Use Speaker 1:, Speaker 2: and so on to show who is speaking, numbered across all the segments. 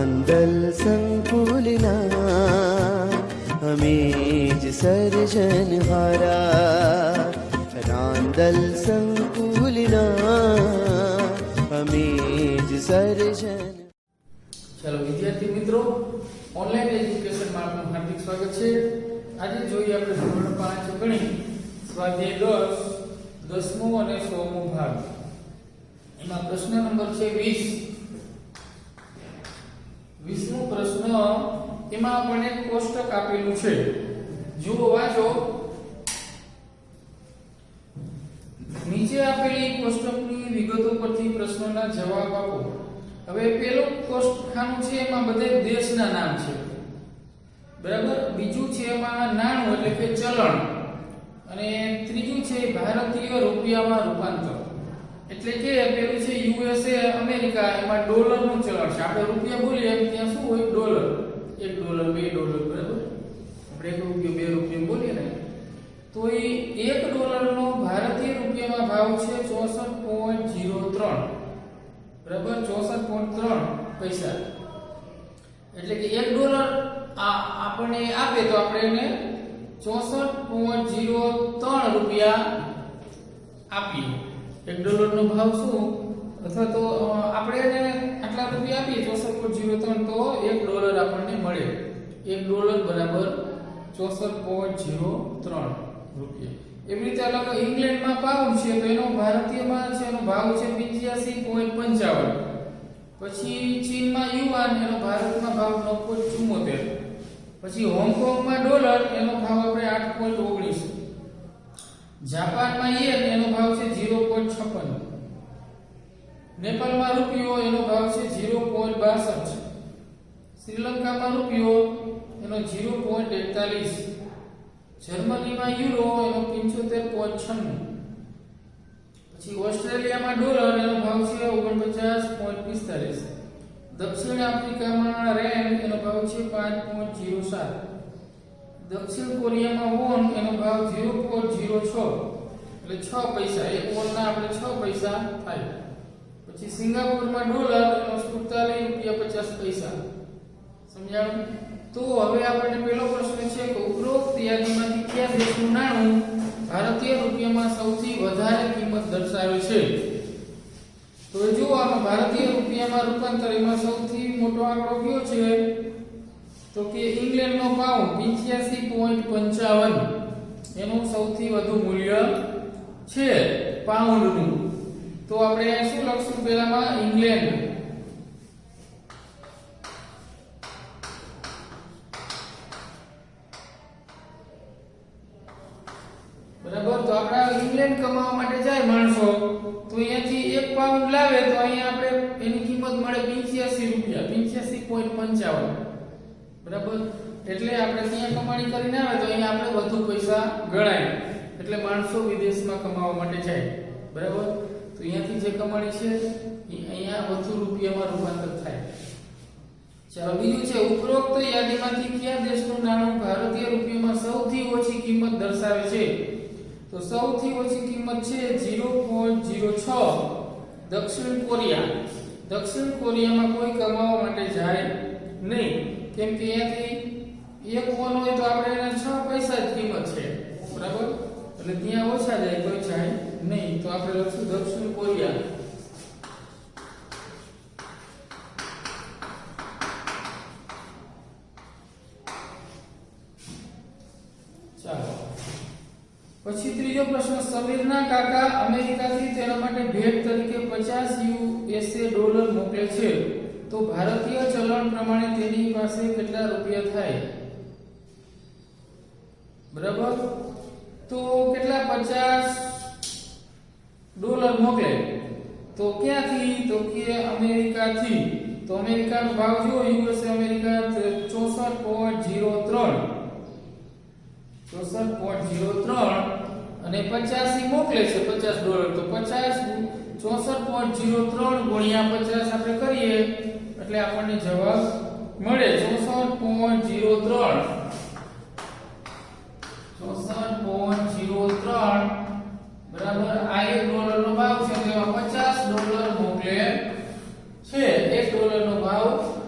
Speaker 1: રાંદલ સંકુલના અમે જ સર્જનહારા, રાંદલ સંકુલના અમે જ સર્જન.
Speaker 2: ચાલો વિદ્યાર્થી મિત્રો, ઓનલાઈન એજ્યુકેશનમાં આપનું હાર્દિક સ્વાગત છે. આજે જોઈએ આપણે ધોરણ 5 ગણિત સ્વાધ્યાય 10 10મો અને 100મો ભાગ. એમાં પ્રશ્ન નંબર છે 20મો પ્રશ્ન. એમાં આપણને કોષ્ટક આપેલું છે, જુઓ વાંચો. નીચે આપેલી કોષ્ટકની વિગતો પરથી પ્રશ્નોના જવાબ આપો. હવે પેલું કોષ્ટકખાનું છે એમાં બધે દેશના નામ છે, બરાબર. બીજું છે એમાં નાણું એટલે કે ચલણ, અને ત્રીજું છે ભારતીય રૂપિયામાં રૂપાંતર. એટલે કે પેલું છે યુએસએ અમેરિકા, એમાં ડોલરનું ચલણ છે. આપણે રૂપિયા બોલીએ એમ ત્યાં શું હોય? ડોલર. $1 $2 બરાબર. આપણે 1 રૂપિયો 2 રૂપિયો બોલીએ ને, તો એ $1 નો ભારતીય રૂપિયામાં ભાવ છે 64.03, બરાબર. 64.3 પૈસા. એટલે કે $1 આપણને આપે તો આપણે એને 64.03 રૂપિયા આપીએ. $1 નો ભાવ શું, અથવા તો આપણે એને આટલા રૂપિયા આપીએ 64.03, તો $1 આપણને મળે. $1 બરાબર 64.03 રૂપિયા. એવી રીતે અલગ ઇંગ્લેન્ડમાં પાઉન્ડ છે, તો એનો ભારતીયમાં છે એનો ભાવ છે 85.55. પછી ચીનમાં યુઆન, એનો ભારતમાં ભાવ 9.74. પછી હોંગકોંગમાં ડોલર, એનો ભાવ આપણે 8.19. જાપાનમાં યેન, એનો ભાવ છે 0.56. નેપાળમાં રૂપિયો, એનો ભાવ છે 0.62. શ્રીલંકામાં રૂપિયો, એનો 0.41. જર્મનીમાં યુરો, એનો 75.96. પછી ઓસ્ટ્રેલિયામાં ડોલર, એનો ભાવ છે 49.45. દક્ષિણ આફ્રિકામાં રેન્ડ, એનો ભાવ છે 5.07. દક્ષિણ કોરિયામાં વોન, એનો ભાવ 0.06, એટલે 6 પૈસા. એક વોનના આપણે 6 પૈસા થાય. પછી સિંગાપુરમાં ડોલર, એનો 47.50 પૈસા. સમજાણું? તો હવે આપણને પહેલો પ્રશ્ન છે કે ઉપરોક્ત યાદીમાંથી કયા દેશનું નાણું ભારતીય રૂપિયામાં સૌથી વધારે કિંમત દર્શાવે છે? તો જો આમાં ભારતીય રૂપિયામાં રૂપાંતર, એમાં સૌથી મોટો આંકડો કયો છે? તો કે ઇંગ્લેન્ડનો પાઉન્ડ 85.55, એનું સૌથી વધુ મૂલ્ય છે પાઉન્ડનું. તો આપણે શું લખશું પહેલામાં? ઇંગ્લેન્ડ. બરાબર. તો આપણા ઇંગ્લેન્ડ કમાવા માટે જાય માણસો, તો અહીંયાથી 1 પાઉન્ડ લાવે તો અહીંયા આપણે એની કિંમત મળે 85 રૂપિયા, 85.55. બરાબર. એટલે આપણે ત્યાં કમાણી કરીને આવે તો અહીંયા આપણે વધુ પૈસા ગણાય. એટલે માણસો વિદેશમાં કમાવા માટે જાય, બરાબર. તો અહીંયાથી જે કમાણી છે એ અહીંયા વધુ રૂપિયામાં રૂપાંતર થાય. ચાલો બીજું છે, ઉપરોક્ત યાદીમાંથી કયા દેશનું નાણું ભારતીય રૂપિયામાં સૌથી ઓછી કિંમત દર્શાવે છે? તો સૌથી ઓછી કિંમત છે 0.06, દક્ષિણ કોરિયા. દક્ષિણ કોરિયામાં કોઈ કમાવા માટે જાય નહીં, કેમ કે અહીંયાથી 1 વોન હોય તો આપણે એને 6 પૈસા જ કિંમત છે, બરાબર. એટલે ત્યાં ઓછા જાય, કોઈ જાય નહીં. તો આપણે લખશું દક્ષિણ કોરિયા. ચાલો પછી ત્રીજો પ્રશ્ન. સમીરના કાકા અમેરિકાથી તેના માટે ભેટ તરીકે $50 મોકલે છે, તો ભારતીય ચલણ પ્રમાણે તેની પાસે કેટલા રૂપિયા થાય? બરાબર. તો કેટલા? $50 મોકલે. તો ક્યાંથી? તો કે અમેરિકાથી. તો અમેરિકાનો ભાવ જો યુએસએ અમેરિકા 64.03, 64.03, અને 50 મોકલે છે $50. તો 64.03 ગુણ્યા 50 આપણે કરીએ એટલે આપણને જવાબ મળે 64.03. 64.03 બરાબર. આ $1 નો ભાવ છે, તો $50 મોકલે છે. $1 નો ભાવ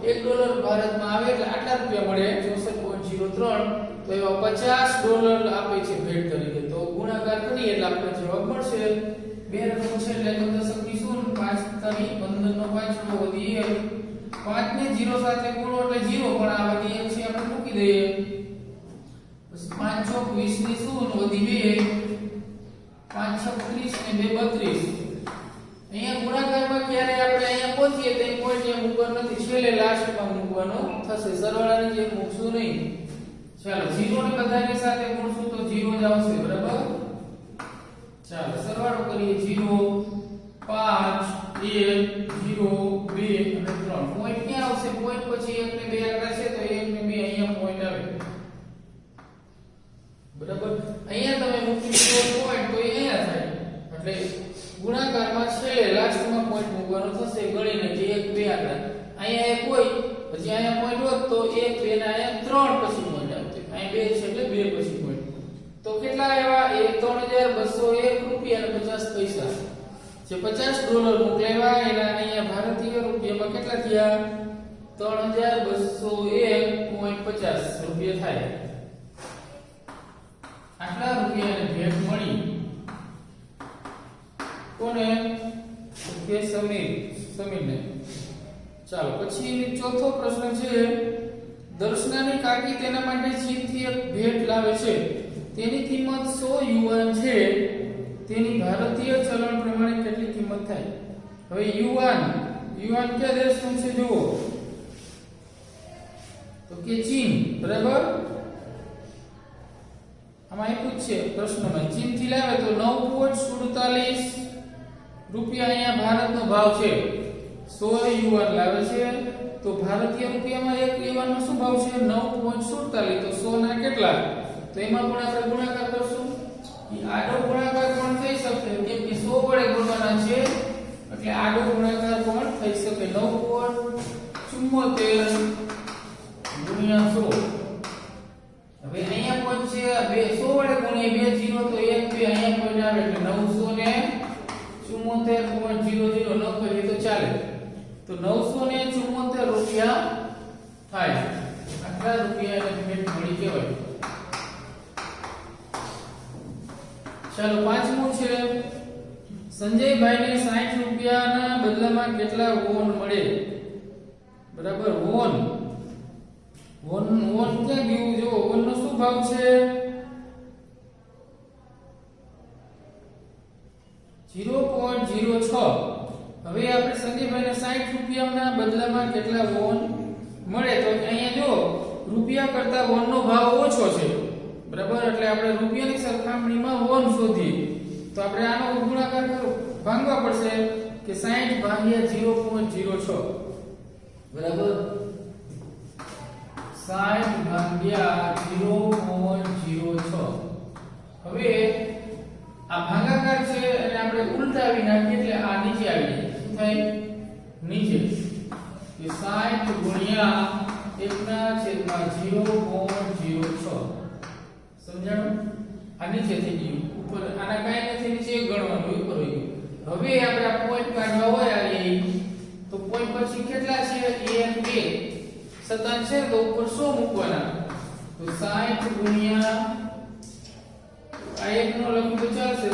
Speaker 2: $1 ભારતમાં આવે એટલે આટલા રૂપિયા મળે 64.03, તો એવા $50 આપે છે ભેટ તરીકે. તો ગુણાકાર કરીએ એટલે આપણે જવાબ મળશે 2 રકમ છે એટલે 15 0 5 તારી 15 નો 5 વધી 1 5 ને 0 સાથે ગુણો એટલે 0, પણ આ વધી 1 છે આપણે મૂકી દઈએ. પછી 5 ચોક 20 ની 0 વધી 2, 5 છક 30 ને 2 32. અહીંયા ગુણાકારમાં ક્યારે આપણે અહીંયા પહોંચીએ તો પોઈન્ટ અહીંયા મૂકવાનો નથી, છેલ્લે લાસ્ટમાં મૂકવાનો થશે. સરવાળાની જેમ મૂકશું નહીં. ચાલો 0 ને બધાની સાથે ગુણશું તો 0 જ આવશે, બરાબર. ચાલો સરવાળો કરીએ. 0 5 1 0 2 અને 3. પોઈન્ટ ક્યાં આવશે? પોઈન્ટ પછી 1 ને 2 આંકડા છે તો 1 ને 2 અહીંયા પોઈન્ટ આવે, બરાબર. અહીંયા તમે મૂકી દો પોઈન્ટ તો એ અહીંયા થાય, એટલે ગુણાકારમાં છેલ્લે લાસ્ટમાં પોઈન્ટ મૂકવાનો થશે ગણીને કે 1 2 આંકડા. અહીંયા એક હોય પછી અહીંયા પોઈન્ટ હોત તો 1 2 ને અહીંયા 3 પછી પોઈન્ટ આવશે. અહીં 2 છે એટલે 2 પછી પોઈન્ટ. તો કેટલા આવ્યા? 3201 રૂપિયા અને 50 પૈસા. જે $50 મોકલાવ્યા એના અહીંયા ભારતીય રૂપિયામાં કેટલા થયા? 3201.50 રૂપિયા થાય. આટલા રૂપિયાને ભેટ મળી કોને? કે સમીરને. ચાલો પછી ચોથો પ્રશ્ન છે, દર્શનાની કાકી તેના માટે ચીનથી એક ભેટ લાવે છે. તેની કિંમત 100 યુઆન છે. તેની ભારતીય ચલણ પ્રમાણે કેટલી કિંમત થાય? હવે યુઆન કયા દેશનું છે જુઓ તો કે ચીન, બરાબર. આમાં એક છે પ્રશ્નમાં ચીનથી લાવે તો 9.47 રૂપિયા અહીંયા ભારતનો ભાવ છે. 100 યુઆન લાવે છે તો ભારતીય રૂપિયામાં એક યુઆનનો શું ભાવ છે? 9.47. તો 100 ના કેટલા? તો એમાં પણ આપણે ગુણાકાર કરશું. ઈ આડો ગુણાકાર પણ થઈ શકે કેમ કે 100 વડે ગુણવાના છે એટલે આડો ગુણાકાર પણ થઈ શકે. 9.74 ગુણ્યા 100. હવે અહીંયા પણ છે 100 વડે ગુણીએ 2 0 તો 1 2 અહીંયા પોઈન્ટ આવે એટલે 974.00 ન કરીએ તો ચાલે. તો 974 રૂપિયા થાય. આટલા રૂપિયા એને ભેટ મળી કહેવાય. ચાલો પાંચમું છે, સંજયભાઈને 60 રૂપિયાના બદલામાં કેટલા વોન મળે? બરાબર. વોન ક્યાં ગયું? જો વોન નો શું ભાવ છે? 0.06. હવે આપણે સંજયભાઈને 60 રૂપિયાના બદલામાં કેટલા વોન મળે? તો અહીંયા જો રૂપિયા કરતા વોન નો ભાવ ઓછો છે, બરાબર. એટલે આપણે રૂપિયાની સરખામણીમાં વોન શોધીએ તો આપણે આનો ગુણાકાર ભાંગવા પડશે કે 60 ભાગ્યા 0.06, બરાબર. 60 ભાગ્યા 0.06. હવે આ ભાગાકાર છે અને આપણે ઉલટાવી નાખીએ એટલે આ નીચે આવી જાય. શું થાય? નીચે કે 60 ગુણ્યા 1/0.06. સમજાણું? આ નીચે થઈ ગયું, ઉપર આના કાઈ નથી, નીચે ગણવાનું ઉપર હોય ગયું. હવે આપણે આ પોઈન્ટ કાઢવા હોય આ તો પોઈન્ટ પછી કેટલા છે? 1 2 સતાન છે તો ઉપર 100 મૂકવાના. તો 60 ગુણ્યા આ એક નો લખી તો ચાલશે 100/6,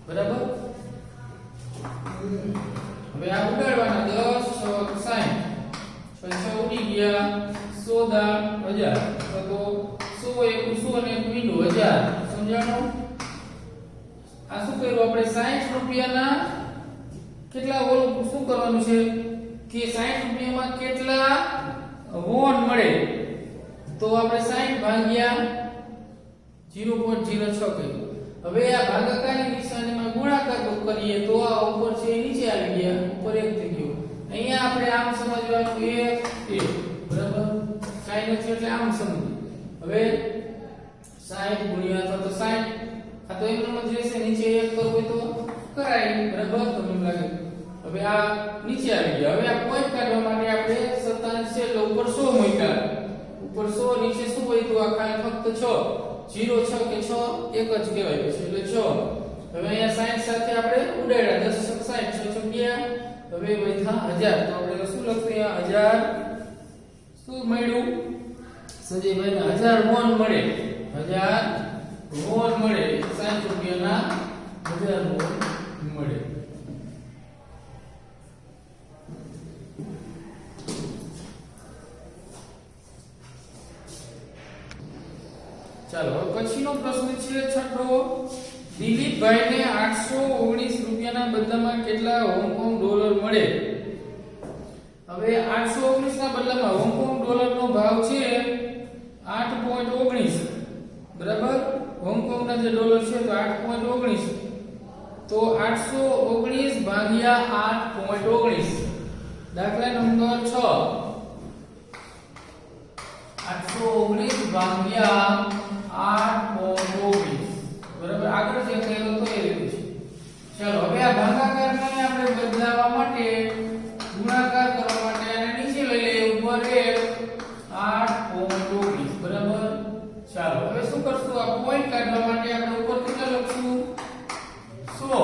Speaker 2: બરાબર. હવે આ ઉડાડવાના 10 6 60 6 ઉડી ગયા 100,000 તો 100 1 100 ને 1 1000. સમજાણું? આ શું કર્યું આપણે? 60 રૂપિયાના કેટલા વોન શું કરવાનું છે કે 60 રૂપિયામાં કેટલા વોન મળે તો આપણે 60 ભાગ્યા 0.06 કર્યું. હવે આ ભાગાકારની નિશાનીમાં ગુણાકાર કરીએ તો આ ઉપર છે નીચે આવી ગયા, ઉપર 1 થઈ ગયું. અહીંયા આપણે આમ સમજવાનું 1 બરાબર. કાઈ નથી એટલે આમ સમજી. હવે 60 ગુણ્યા અથવા તો 60 આ તો એમનો જ રહેશે. નીચે 1 કરવું હોય તો કરાય, બરાબર. તો એમ લાગે. હવે આ નીચે આવી ગયા. હવે આ પોઈન્ટ કાઢવા માટે આપણે 27 છે એટલે ઉપર 100 મૂક્યા. ઉપર 100 નીચે શું હોય તો આ કાઈ ફક્ત 6 0 6 કે 6 એક જ કહેવાય છે એટલે 6. હવે અહીંયા 60 સાથે આપણે ઉડાડ્યા 10 6 60 6 6 ગયા હવે વધ્યા 1000 તો આપણે શું લખીએ 1000 શું મળ્યું સંજયભાઈને 1000 વોન મળે 1000 વોન મળે 60 રૂપિયાના 1000 વોન મળે ચાલો પછીનો પ્રશ્ન છે છઠ્ઠો દિલીપભાઈને 819 રૂપિયાના બદલામાં કેટલા હોંગકોંગ ડોલર મળે હવે 819 ના બદલામાં હોંગકોંગ ડોલરનો ભાવ છે 8.19 બરાબર હોંગકોંગના જે ડોલર છે તો 8.19 તો 819 ભાગ્યા 8.19 દાખલા નંબર 6 819 ભાગ્યા 8.19 બરાબર આગળ જે કહેલો તો એ રીતે છે ચાલો હવે આ ભાગાકારને આપણે બદલાવવા માટે ગુણાકાર કરવા માટે આને નીચે લઈ લઈએ ઉપર 8.19 બરાબર ચાલો હવે શું કરશું આ પોઈન્ટ કાઢવા માટે આપણે ઉપર કેટલા લખશું 100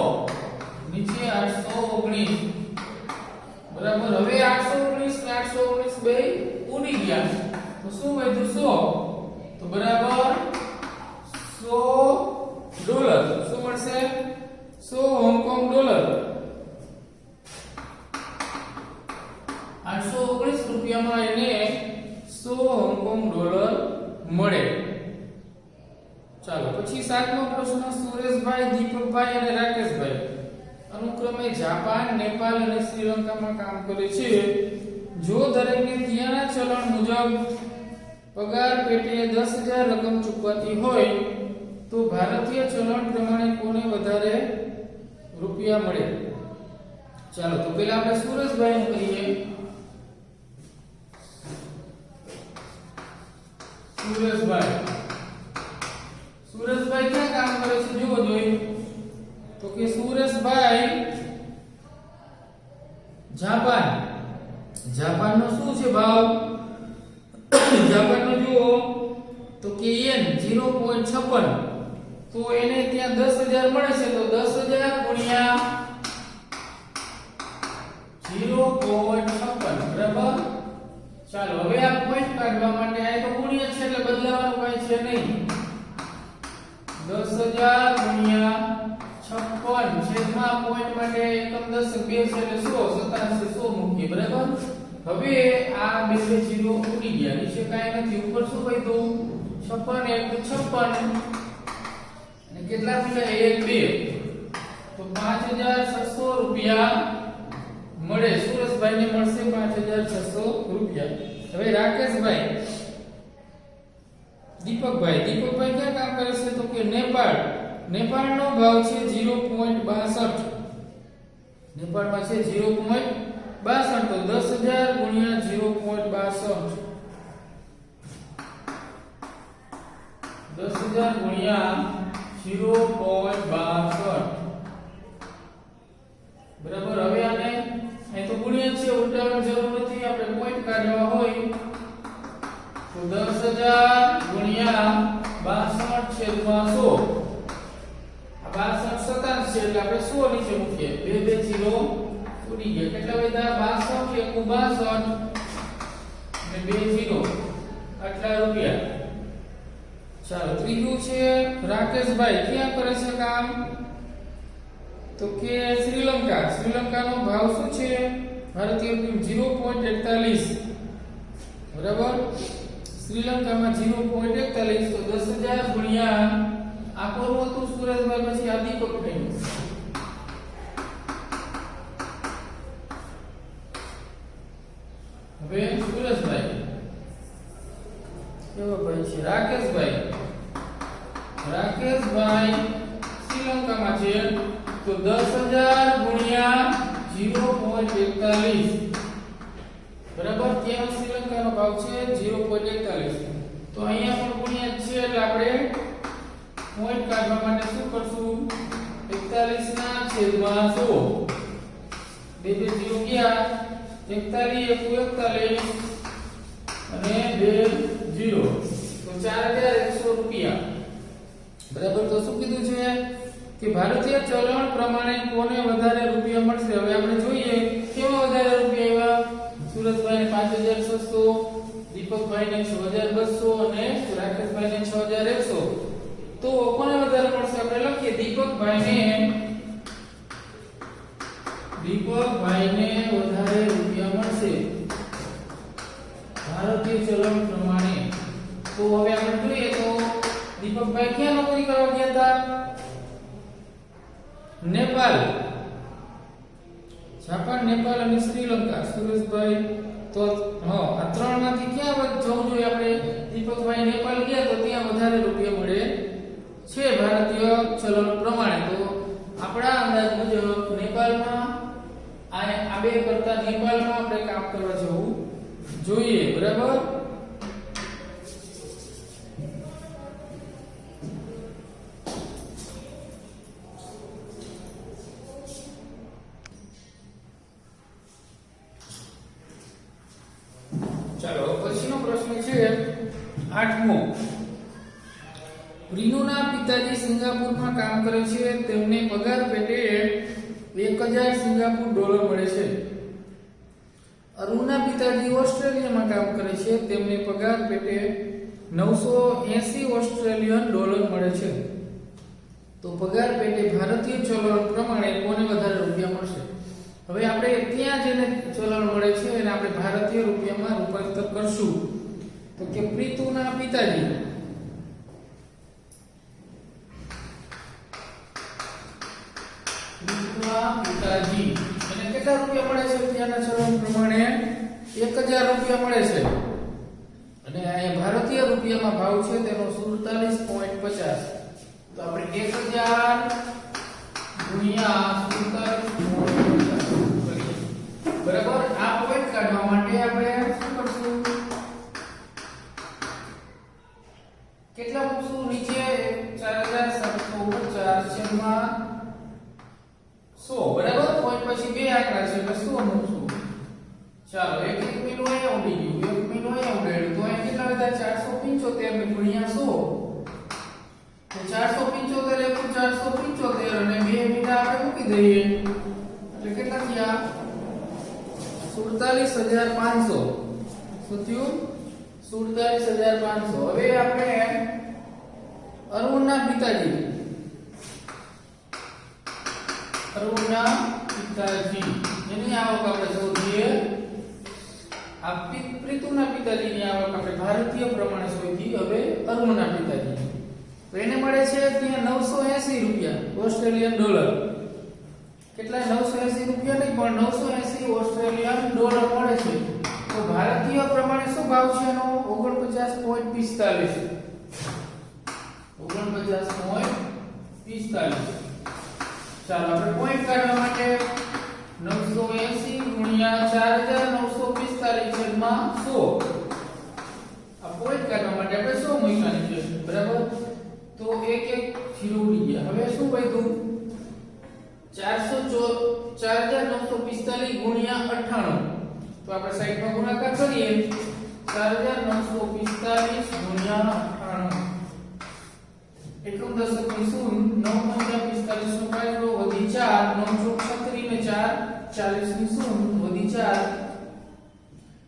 Speaker 2: નીચે 819 બરાબર હવે 819 ને 819 બે ઉડી ગયા તો શું વધ્યું 100 તો બરાબર 100 ડોલર શું મળશે 100 હોંગકોંગ ડોલર 819 રૂપિયામાં એને 100 હોંગકોંગ ડોલર મળે ચાલો પછી સાતમો પ્રશ્ન સુરેશભાઈ દીપકભાઈ અને રાકેશભાઈ અનુક્રમે જાપાન નેપાળ અને શ્રીલંકામાં કામ કરે છે જો દરેકને ત્યાંના ચલણ મુજબ પગાર પેટે 10000 રકમ ચૂકવાતી હોય તો ભારતીય ચલણ પ્રમાણે કોને વધારે રૂપિયા મળે ચાલો તો પહેલા આપણે સુરેશભાઈ નું કહીએ સુરેશભાઈ ક્યાં કામ કરે છે જુઓ જોઈ તો કે સુરેશભાઈ જાપાનનો શું છે ભાવ જાપાનનો જુઓ તો કે યેન 0.56 તો એને ત્યાં 10000 મળે છે તો 10000 ગુણ્યા 0.56 બરાબર ચાલો હવે આ પોઈન્ટ કાઢવા માટે આ તો ગુણ્યા છે એટલે બદલાવાનું કઈ છે નહીં 10000 ગુણ્યા 56 છેદમાં પોઈન્ટ માટે એકમ દશક 2 છે એટલે 100 87 100 મૂકીએ બરાબર હવે આ બે 0 ઉડી ગયા નીચે કાઈ નથી ઉપર શું વધ્યું 56 અને કેટલા મળ્યા 1 2 તો 5600 રૂપિયા મળે સુરેશભાઈને મળશે 5600 રૂપિયા હવે રાકેશભાઈ દીપકભાઈ ક્યાં કામ કરે છે તો કે નેપાળનો ભાવ છે 0.62 નેપાળમાં છે 0.62 તો 10000 ગુણ્યા 0.62 10000 ગુણ્યા 0.62 બરાબર હવે આને અહીં તો ગુણ્યા છે ઉલટાવવાની જરૂર નથી આપણે પોઈન્ટ કાઢવા હોય તો 10000 ગુણ્યા 62 છેદમાં 100 આ 62 87 છે એટલે આપણે 100 નીચે મૂકીએ બે 0 ઉડી ગયા કેટલા વધ્યા 62 અને 2 0 આટલા રૂપિયા ચાલો ત્રીજું છે રાકેશભાઈ ક્યાં કરે છે કામ તો કે શ્રીલંકાનો ભાવ શું છે ભારતીય રૂપિયા 0.41 બરાબર શ્રીલંકામાં 0.41 તો 10000 ગુણ્યા આ કોનું હતું સુરેશભાઈ પછી આ દીપકભાઈ હવે સુરેશભાઈ કેવો ભાઈ છે રાકેશભાઈ શ્રીલંકામાં છે તો 10000 ગુણ્યા 0.41 બરાબર ત્યાં શ્રીલંકાનો ભાવ છે 0.41 તો અહીંયા પણ ગુણ્યા છે એટલે આપણે પોઈન્ટ કાઢવા માટે શું કરશું 41 ના છેદમાં 100 બે 0 ગયા 41 અને 2 0 તો 4100 રૂપિયા બરાબર તો શું કીધું છે કે ભારતીય ચલણ પ્રમાણે કોને વધારે રૂપિયા મળશે. હવે આપણે જોઈએ કેવા વધારે રૂપિયા આવ્યા. સુરતભાઈને 5600, દીપકભાઈને 6200 અને રાકેશભાઈને 6100. તો કોને વધારે મળશે? આપણે લખીએ દીપકભાઈને વધારે રૂપિયા મળશે ભારતીય ચલણ પ્રમાણે. તો હવે આપણે જોઈએ તો દીપકભાઈ ક્યાં નોકરી કરવા ગયા હતા? નેપાળ, જાપાન, નેપાળ અને શ્રીલંકા. સુરેશભાઈ તો આ ત્રણમાંથી ક્યાં જવું જોઈએ આપણે? દીપકભાઈ નેપાળ ગયા તો ત્યાં વધારે રૂપિયા મળે છે ભારતીય ચલણ પ્રમાણે. તો આપણા અંદાજ મુજબ નેપાળમાં આ બે કરતા નેપાળમાં આપણે કામ કરવા જવું જોઈએ. બરાબર. ચાલો પછીનો પ્રશ્ન છે 8મો. રીનુના પિતાજી સિંગાપુરમાં કામ કરે છે. તેમને પગાર પેટે 1000 સિંગાપુર ડોલર મળે છે. અરુણના પિતાજી ઓસ્ટ્રેલિયામાં કામ કરે છે. તેમને પગાર પેટે 980 ઓસ્ટ્રેલિયન ડોલર મળે છે. તો પગાર પેટે ભારતીય ચલણ પ્રમાણે કોને વધારે રૂપિયા મળશે? હવે આપણે ત્યાં જેને ચલણ મળે છે એને આપણે ભારતીય રૂપિયામાં રૂપાંતર કરશું. તો કે પ્રીતુના પિતાજી એને કેટલા રૂપિયા મળે છે? ત્યાંના ચલણ પ્રમાણે 1000 રૂપિયા મળે છે. અને આ ભારતીય રૂપિયામાં ભાવ છે તેનો 47.50. તો આપણે 1000 ગુણ્યા 47.50. બરાબર. આ પોઈન્ટ કાઢવા માટે આપણે શું કરશું? કેટલા મૂકશું નીચે? 4749 છેદમાં 100. બરાબર. પોઈન્ટ પછી બે આંકડા છે એટલે 100 મૂકશું. ચાલો એક મીનું અહીંયા ઉડી ગયું, એક મીનું અહીંયા ઉડાડ્યું. તો અહીં કેટલા વધ્યા? 475 ને ગુણ્યા 100. તો 475 એકું 475 અને બે મીના આપણે મૂકી દઈએ એટલે કેટલા થયા? 47500. શું થયું? 47500. હવે આપણે અરુણના પિતાજી એની આવક આપણે શોધીએ. આ પ્રીતુના પિતાજીની આવક આપણે ભારતીય પ્રમાણે શોધી. હવે અરુણના પિતાજી તો એને મળે છે ત્યાં 980 રૂપિયા ઓસ્ટ્રેલિયન ડોલર. કેટલા? 980 રૂપિયા નહીં પણ 980 ઓસ્ટ્રેલિયન ડોલર મળે છે. તો ભારતીય પ્રમાણે શું ભાવ છે એનો? 49.45. 49.45. ચાલો આપણે પોઈન્ટ કાઢવા માટે 980 ગુણ્યા 4945 છેદમાં 100. આ પોઈન્ટ કાઢવા માટે આપણે 100 મૂકવાની છે. બરાબર. તો એક જીરો ઉડી ગયા. હવે શું વધ્યું? 4945 ગુણ્યા 98. તો આપણે સાઈડમાં ગુણાકાર કરીએ. 4945 ગુણ્યા 98. એકમ દશકની શૂન્ય 9 નો 45 નો પાયો વધી 4 9 ચોક 36 ને 4 40 ની શૂન્ય વધી 4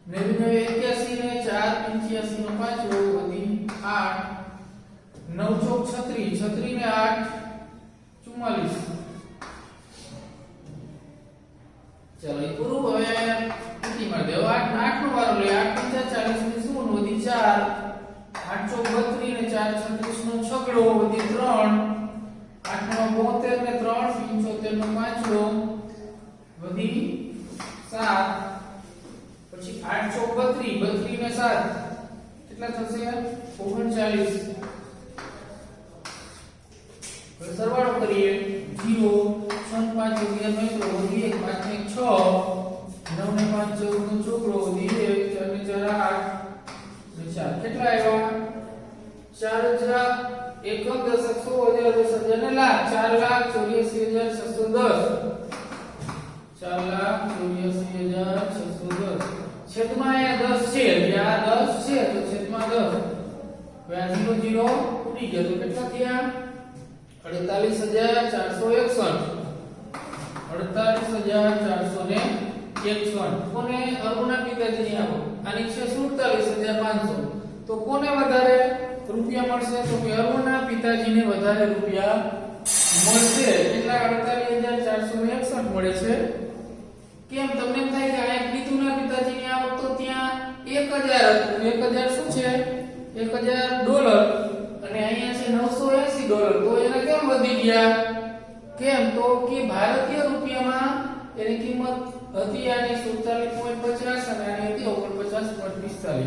Speaker 2: 99 81 ને 4 85 નો પાયો વધી 8 9 ચોક 36 36 ને 8 44. ચાલો એ પૂરું. હવે પૂરી માર દેવો. 8 નો વારો લે. 8 40 ની શૂન્ય વધી 4 8 ચોક 32 ને 4 36 નો છગડો વધી 3 8 નો 72 ને 3 75 નો પાંચડો વધી 7 પછી 8 ચોક 32 32 ને 7 કેટલા થશે? 39. હવે સરવાળો કરીએ. 0 6 5 11 નો વધી 1 5 ને 6 9 ને 5 14 નો છગડો વધી 1 4 ને 4 8 4 કેટલા આવ્યા? 4000 એકમ દશક 100 10 હજાર ને લાખ 4,84,610. 4,84,610 છેદમાં અહીંયા 10 છે. આ 10 છે તો છેદમાં 10. હવે આ 0 0 ઉડી ગયા તો કેટલા થયા? 48,461 48,461 કોને અરુણા પિતાજીની આવક આની છે 47,500 તો કોને વધારે રૂપિયા મળશે તો કે અરુણા પિતાજીને વધારે રૂપિયા મળશે કેટલા 48,461 મળે છે કેમ તમને એમ થાય કે આ નીતુના પિતાજીની આવક તો ત્યાં 1000 હતું 1000 શું છે $1000 અને અહીંયા છે $980 તો એને કેમ વધી ગયા કેમ તો કે ભારતીય રૂપિયામાં એની કિંમત હતી આની 47.50 અને આની હતી 49.45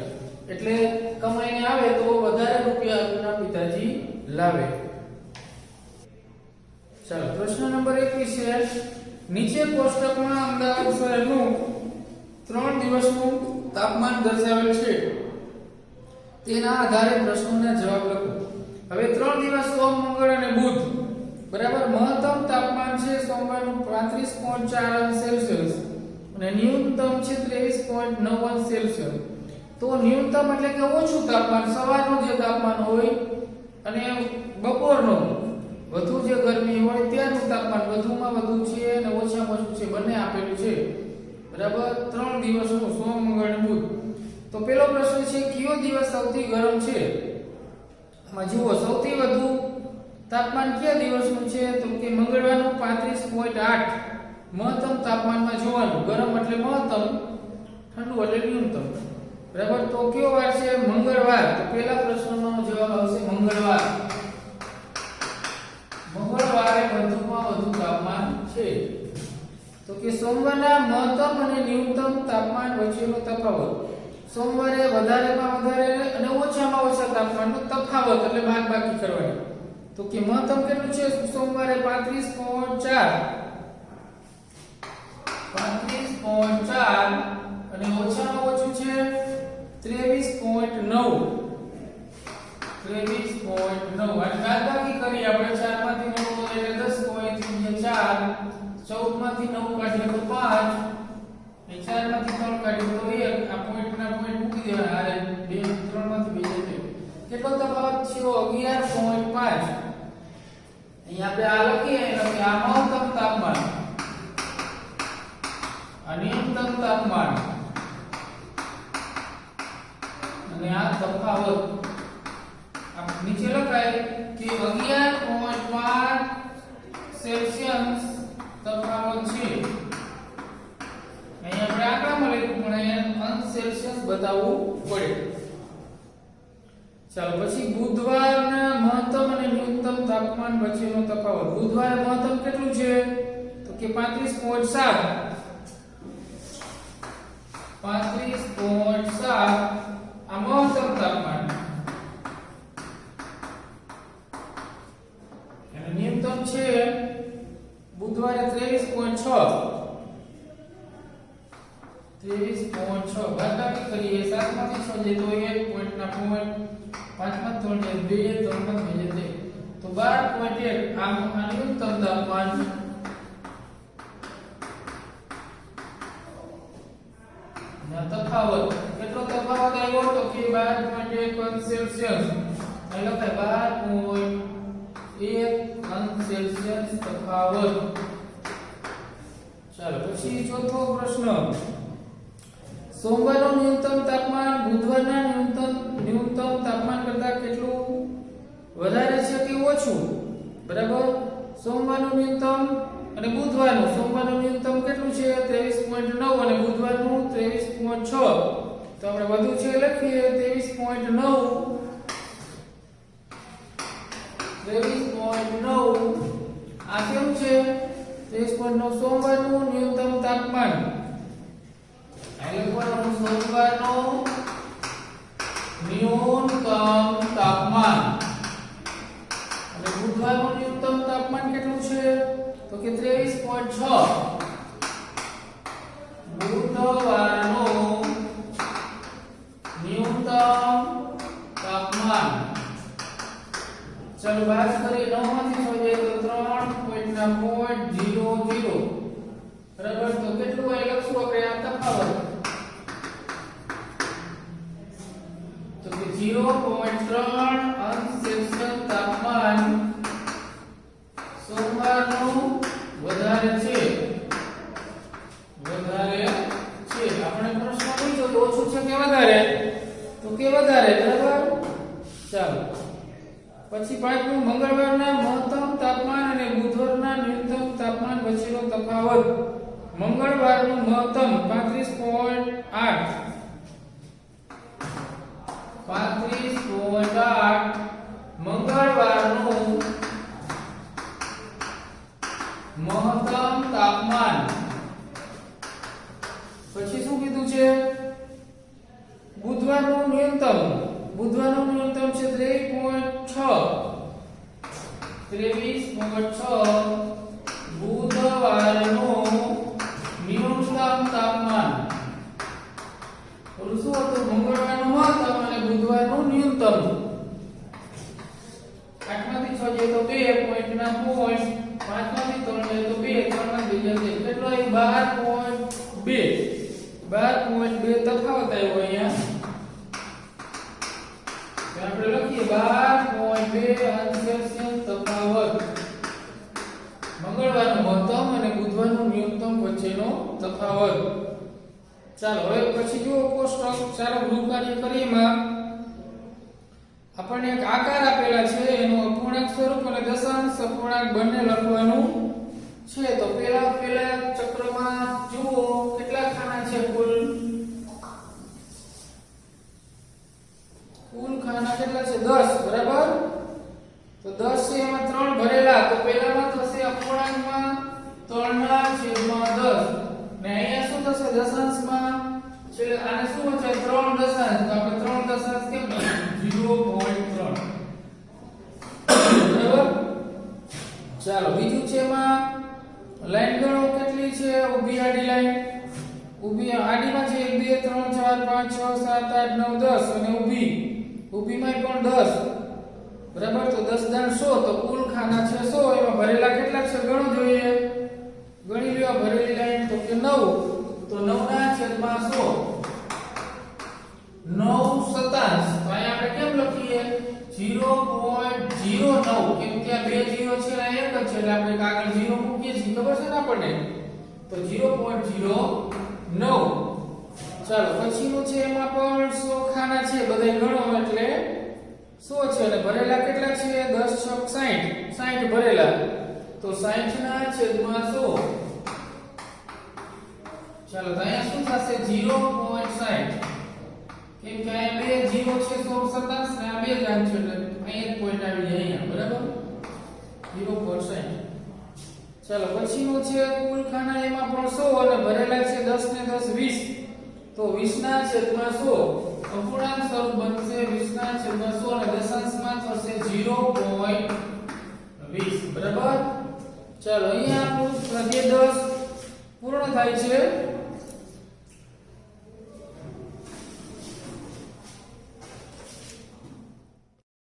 Speaker 2: એટલે કમાઈને આવે તો વધારે રૂપિયા અરુણના પિતાજી લાવે ચાલો પ્રશ્ન નંબર 21 છે નીચે કોષ્ટકમાં અમદાવાદ શહેરનું 3 દિવસનું તાપમાન દર્શાવેલ છે તેના આધારે પ્રશ્નોના જવાબ લખો હવે 3 દિવસ સોમ મંગળ અને બુધ બરાબર મહત્તમ તાપમાન છે સોમવારનું 35.4 અંશ સેલ્સિયસ અને ન્યૂનતમ છે 23.9 અંશ સેલ્સિયસ તો ન્યૂનતમ એટલે કે ઓછું તાપમાન સવારનું જે તાપમાન હોય અને બપોરનું વધુ જે ગરમી હોય ત્યારનું તાપમાન વધુમાં વધુ છે અને ઓછામાં ઓછું છે બંને આપેલું છે બરાબર 3 દિવસનું સોમ મંગળ અને બુધ તો પહેલો પ્રશ્ન છે કયો દિવસ સૌથી ગરમ છે આમાં જુઓ સૌથી વધુ તાપમાન કયા દિવસનું છે તો કે મંગળવારનું 35.8 મહત્તમ તાપમાનમાં જોવાનું ગરમ એટલે મહત્તમ ઠંડુ એટલે ન્યૂનતમ બરાબર તો કયો વાર છે મંગળવાર તો પહેલા પ્રશ્નનો જવાબ આવશે મંગળવાર મંગળવારે વધુમાં વધુ તાપમાન છે તો કે સોમવારના મહત્તમ અને ન્યૂનતમ તાપમાન વચ્ચેનો તફાવત સોમવારે વધારેમાં વધારે અને ઓછામાં ઓછા તાપમાનનો તફાવત એટલે ભાગાભાગી કરવાની તો કે મહત્તમ કેટલું છે સોમવારે 35.4 અને ઓછામાં ઓછું છે 23.9 23.9 અને ભાગાભાગી કરી આપણે 4 માંથી 9 એટલે 10.4 14 માંથી 9 કાઢીએ તો 5 એ 4 માંથી 3 કાઢીએ તો 1 આ પોઈન્ટ ના પોઈન્ટ મૂકી દેવાના આરે 2 3 માંથી બે જાય કેટલો તફાવત છે 11.5 અહીંયા આપણે આ લખીએ એટલે આ મહત્તમ તાપમાન આ ન્યૂનતમ તાપમાન અને આ તફાવત આ નીચે લખાય કે 11.5 સેલ્સિયસ તફાવત છે અહીંયા આપણે આંકડામાં લખ્યું પણ અહીંયા અંશ સેલ્સિયસ બતાવવું પડે ચાલો પછી બુધવારના મહત્તમ અને ન્યૂનતમ તાપમાન વચ્ચેનો તફાવત બુધવારે મહત્તમ કેટલું છે તો કે 35.7 આ મહત્તમ તાપમાન અને ન્યૂનતમ છે બુધવારે 23.6 ભાગાકાર કરીએ 7 માંથી 6 જાય તો 1 પોઈન્ટ ના પોઈન્ટ 5 માંથી 3 જાય 2 3 માંથી જાય તો 12.1 આ ન્યૂનતમ તાપમાન ના તફાવત કેટલો તફાવત આવ્યો તો કે 12.1 અંશ સેલ્સિયસ અહીં લખાય 12.1 અંશ સેલ્સિયસ તફાવત ચાલો પછી ચોથો પ્રશ્ન સોમવારનું ન્યૂનતમ તાપમાન બુધવારના ન્યૂનતમ તાપમાન કરતાં કેટલું વધારે છે કે ઓછું બરાબર સોમવારનું ન્યૂનતમ અને બુધવારનું સોમવારનું ન્યૂનતમ કેટલું છે 23.9 અને બુધવારનું 23.6 તો આપણે વધુ છે લખીએ 23.9 આ કેવું છે 23.9 સોમવારનું ન્યૂનતમ તાપમાન લખવાનું સોમવારનું ન્યૂનતમ તાપમાન અને બુધવારનું ન્યૂનતમ તાપમાન કેટલું છે તો કે 23.6 બુધવારનું ન્યૂનતમ તાપમાન ચાલો બાદ કરી 9 માંથી 6 જાય તો 3.00 બરાબર તો કેટલું હોય લખશું આપણે આ તફાવત તો કે 0.3 અંશ સેલ્સિયસ તાપમાન પછી પાંચમું મંગળવારના મહત્તમ તાપમાન અને બુધવારના ન્યૂનતમ તાપમાન વચ્ચેનો તફાવત. મંગળવારનું મહત્તમ 35.8 મંગળવારનું મહત્તમ તાપમાન. પછી શું કીધું છે? બુધવારનું ન્યૂનતમ છે 23.6 બુધવારનું ન્યૂનતમ તાપમાન. ઓલું શું હતું? મંગળવારનું મહત્તમ અને બુધવારનું ન્યૂનતમ. 8 માંથી 6 જાય તો 2 પોઈન્ટના પોઈન્ટ, 5 માંથી 3 જાય તો 2, 3 માંથી 2 જાય કેટલો આવ્યો? 12.2 તફાવત આવ્યો અહીંયા. તો આપણે લખીએ 12.2 અંશ સેલ્સિયસ તફાવત. મંગળવારનું મહત્તમ અને બુધવારનું ન્યૂનતમ વચ્ચેનો તફાવત. ચાલો હવે પછી જો કોષ્ટક ચાલો ગૃહ કાર્ય કરીએ. એમાં આપણને એક આકાર આપેલા છે, એનું અપૂર્ણાંક સ્વરૂપ અને દશાંશ અપૂર્ણાંક બંને લખવાનું છે. તો પહેલા ચક્રમાં જુઓ કેટલા ખાના છે. કુલ ખાના કેટલા છે? 10, બરાબર. તો 10 છે, એમાં 3 ભરેલા. તો પહેલામાં થશે અપૂર્ણાંકમાં 3/10 ને અહીંયા શું થશે? દશાંશમાં એટલે આને શું છે? 3 દશાંશ. તો આપણે 3 દશાંશ કેમ 0.3, બરાબર. ચાલો બીજું છે, એમાં લાઈન ગણો કેટલી છે? ઊભી આડી લાઈન. ઊભી આડીમાં છે 1 2 3 4 5 6 7 8 9 10 અને ઊભીમાં પણ 10, બરાબર. તો 10 દાણ 100. તો કુલ ખાના છે 100. એમાં ભરેલા કેટલા છે? ગણો જોઈએ. ગણી લ્યો ભરેલી લાઈન. તો કે 9. તો 9/100 9 શતાંશ. તો અહીંયા આપણે કેમ લખીએ? 0.09. કેમ કે આ બે 0 છે અને એક જ છે એટલે આપણે આગળ 0 મૂકીએ છીએ. ખબર છે ને આપણને? તો 0.09. ચાલો પછીનું છે, એમાં પણ 100 ખાના છે. બધાય ગણો એટલે 100 છે અને ભરેલા કેટલા છે? 10 × 6 = 60 ભરેલા. તો 60/100. ચાલો તો અહીંયા શું થશે? 0.60. કેમ કે અહીંયા બે 0 છે 100 શતાંશ ને આ બે જાન છે એટલે અહીંયા એક પોઈન્ટ આવી જાય અહીંયા, બરાબર. 0.60. ચાલો પછીનું છે કુલ ખાના. એમાં પણ 100 અને ભરેલા છે 10 ને 10 20. તો 20/100 અપૂર્ણાંક સ્વરૂપ બનશે 20/100 અને દશાંશમાં થશે 0.20, બરાબર. ચાલો અહીંયા આપણું સ્વાધ્યાય 10 પૂર્ણ થાય છે.